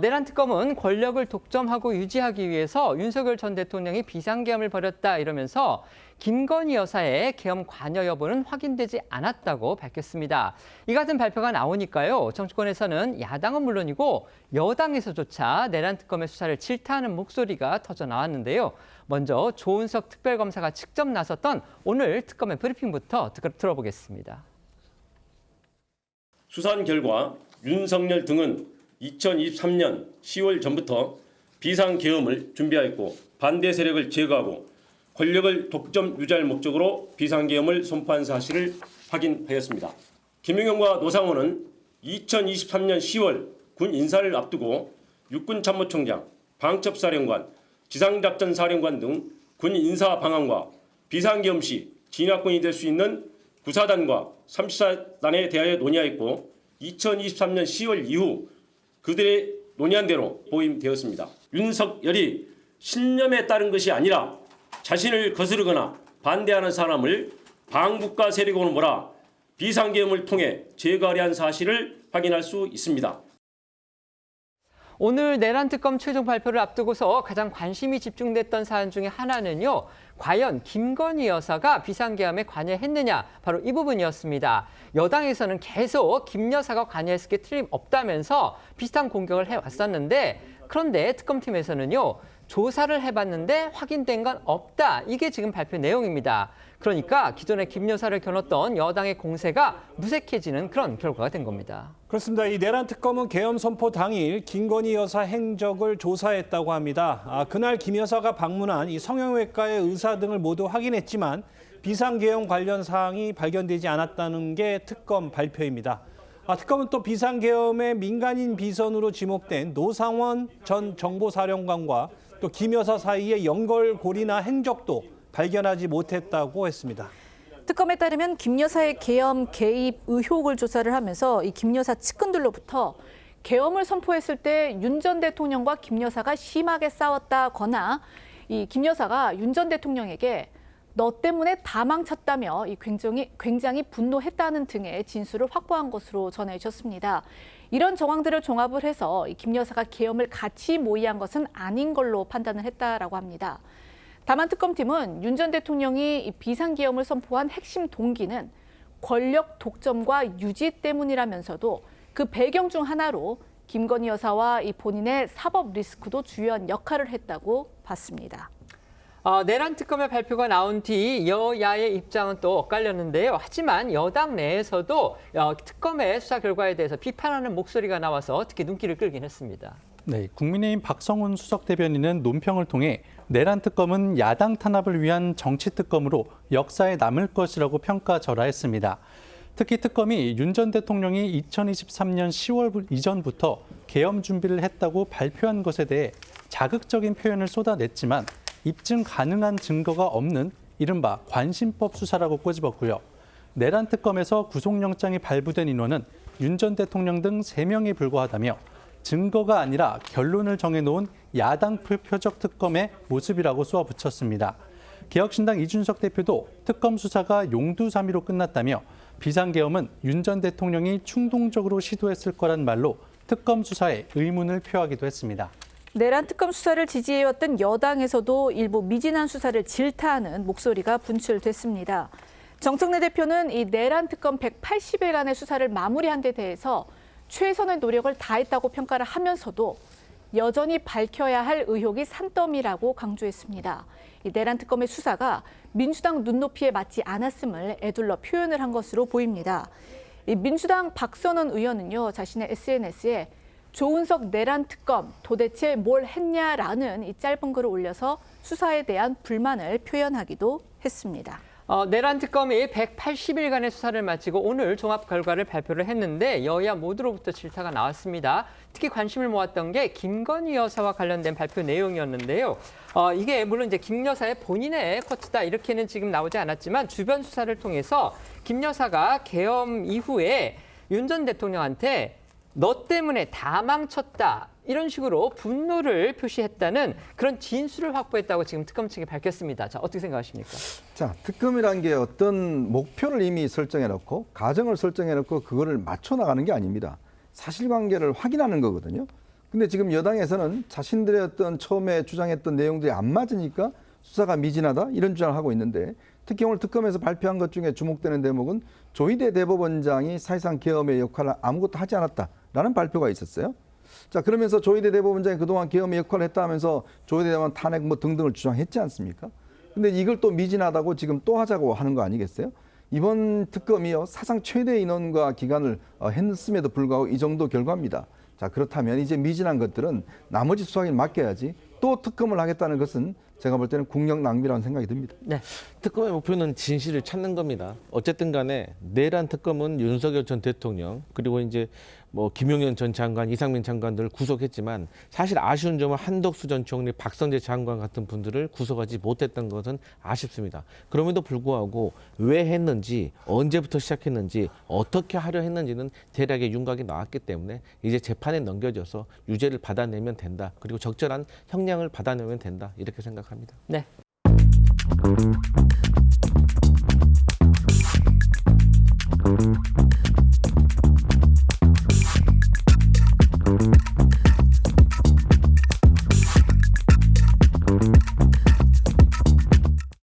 내란 특검은 권력을 독점하고 유지하기 위해서 윤석열 전 대통령이 비상계엄을 벌였다 이러면서 김건희 여사의 계엄 관여 여부는 확인되지 않았다고 밝혔습니다. 이 같은 발표가 나오니까요. 정치권에서는 야당은 물론이고 여당에서조차 내란 특검의 수사를 질타하는 목소리가 터져 나왔는데요. 먼저 조은석 특별검사가 직접 나섰던 오늘 특검의 브리핑부터 들어보겠습니다. 수사 결과 윤석열 등은 2023년 10월 전부터 비상계엄을 준비하였고 반대 세력을 제거하고 권력을 독점 유지할 목적으로 비상계엄을 선포한 사실을 확인하였습니다. 김용현과 노상원은 2023년 10월 군 인사를 앞두고 육군참모총장, 방첩사령관, 지상작전사령관 등 군 인사 방안과 비상계엄 시 진압군이 될 수 있는 구사단과 34단에 대하여 논의하였고 2023년 10월 이후 그들의 논의한 대로 보임되었습니다. 윤석열이 신념에 따른 것이 아니라 자신을 거스르거나 반대하는 사람을 반국가 세력으로 몰아 비상계엄을 통해 제거하려 한 사실을 확인할 수 있습니다. 오늘 내란 특검 최종 발표를 앞두고서 가장 관심이 집중됐던 사안 중에 하나는요. 과연 김건희 여사가 비상계엄에 관여했느냐, 바로 이 부분이었습니다. 여당에서는 계속 김 여사가 관여했을 게 틀림없다면서 비슷한 공격을 해왔었는데, 그런데 특검팀에서는요. 조사를 해봤는데 확인된 건 없다. 이게 지금 발표 내용입니다. 그러니까 기존에 김 여사를 겨눴던 여당의 공세가 무색해지는 그런 결과가 된 겁니다. 그렇습니다. 이 내란 특검은 계엄 선포 당일 김건희 여사 행적을 조사했다고 합니다. 그날 김 여사가 방문한 이 성형외과의 의사 등을 모두 확인했지만 비상계엄 관련 사항이 발견되지 않았다는 게 특검 발표입니다. 특검은 또 비상계엄의 민간인 비선으로 지목된 노상원 전 정보사령관과 또 김 여사 사이의 연결고리나 행적도 발견하지 못했다고 했습니다. 특검에 따르면 김 여사의 계엄 개입 의혹을 조사를 하면서 이 김 여사 측근들로부터 계엄을 선포했을 때 윤 전 대통령과 김 여사가 심하게 싸웠다거나 이 김 여사가 윤 전 대통령에게 너 때문에 다 망쳤다며 굉장히 분노했다는 등의 진술을 확보한 것으로 전해졌습니다. 이런 정황들을 종합을 해서 김 여사가 계엄을 같이 모의한 것은 아닌 걸로 판단을 했다라고 합니다. 다만 특검팀은 윤 전 대통령이 비상계엄을 선포한 핵심 동기는 권력 독점과 유지 때문이라면서도 그 배경 중 하나로 김건희 여사와 이 본인의 사법 리스크도 주요한 역할을 했다고 봤습니다. 내란 특검의 발표가 나온 뒤 여야의 입장은 또 엇갈렸는데요. 하지만 여당 내에서도 특검의 수사 결과에 대해서 비판하는 목소리가 나와서 특히 눈길을 끌긴 했습니다. 네, 국민의힘 박성훈 수석 대변인은 논평을 통해 내란 특검은 야당 탄압을 위한 정치 특검으로 역사에 남을 것이라고 평가절하했습니다. 특히 특검이 윤 전 대통령이 2023년 10월 이전부터 계엄 준비를 했다고 발표한 것에 대해 자극적인 표현을 쏟아냈지만 입증 가능한 증거가 없는 이른바 관심법 수사라고 꼬집었고요. 내란 특검에서 구속영장이 발부된 인원은 윤 전 대통령 등 3명에 불과하다며 증거가 아니라 결론을 정해놓은 야당 표적 특검의 모습이라고 쏘아붙였습니다. 개혁신당 이준석 대표도 특검 수사가 용두사미로 끝났다며 비상계엄은 윤 전 대통령이 충동적으로 시도했을 거란 말로 특검 수사에 의문을 표하기도 했습니다. 내란 특검 수사를 지지해왔던 여당에서도 일부 미진한 수사를 질타하는 목소리가 분출됐습니다. 정청래 대표는 이 내란 특검 180일간의 수사를 마무리한 데 대해서 최선의 노력을 다했다고 평가를 하면서도 여전히 밝혀야 할 의혹이 산더미라고 강조했습니다. 이 내란 특검의 수사가 민주당 눈높이에 맞지 않았음을 애둘러 표현을 한 것으로 보입니다. 이 민주당 박선원 의원은요, 자신의 SNS에 조은석 내란 특검 도대체 뭘 했냐라는 이 짧은 글을 올려서 수사에 대한 불만을 표현하기도 했습니다. 내란 특검이 180일간의 수사를 마치고 오늘 종합 결과를 발표를 했는데 여야 모두로부터 질타가 나왔습니다. 특히 관심을 모았던 게 김건희 여사와 관련된 발표 내용이었는데요. 이게 물론 이제 김 여사의 본인의 커트다 이렇게는 지금 나오지 않았지만 주변 수사를 통해서 김 여사가 계엄 이후에 윤 전 대통령한테 너 때문에 다 망쳤다. 이런 식으로 분노를 표시했다는 그런 진술을 확보했다고 지금 특검 측이 밝혔습니다. 자, 어떻게 생각하십니까? 자, 특검이라는 게 어떤 목표를 이미 설정해놓고 가정을 설정해놓고 그거를 맞춰나가는 게 아닙니다. 사실관계를 확인하는 거거든요. 근데 지금 여당에서는 자신들의 어떤 처음에 주장했던 내용들이 안 맞으니까 수사가 미진하다 이런 주장을 하고 있는데 특히 오늘 특검에서 발표한 것 중에 주목되는 대목은 조희대 대법원장이 사실상 계엄의 역할을 아무것도 하지 않았다라는 발표가 있었어요. 자, 그러면서 조희대 대법원장이 그동안 계엄의 역할을 했다 하면서 조희대 대법원 탄핵 뭐 등등을 주장했지 않습니까? 근데 이걸 또 미진하다고 지금 또 하자고 하는 거 아니겠어요? 이번 특검이요 사상 최대 인원과 기간을 했음에도 불구하고 이 정도 결과입니다. 자, 그렇다면 이제 미진한 것들은 나머지 수사에 맡겨야지 또 특검을 하겠다는 것은 제가 볼 때는 국력 낭비라는 생각이 듭니다. 네. 특검의 목표는 진실을 찾는 겁니다. 어쨌든 간에 내란 특검은 윤석열 전 대통령 그리고 이제 뭐 김용현 전 장관, 이상민 장관들을 구속했지만 사실 아쉬운 점은 한덕수 전 총리, 박성재 장관 같은 분들을 구속하지 못했던 것은 아쉽습니다. 그럼에도 불구하고 왜 했는지, 언제부터 시작했는지, 어떻게 하려 했는지는 대략의 윤곽이 나왔기 때문에 이제 재판에 넘겨져서 유죄를 받아내면 된다. 그리고 적절한 형량을 받아내면 된다. 이렇게 생각합니다. 네.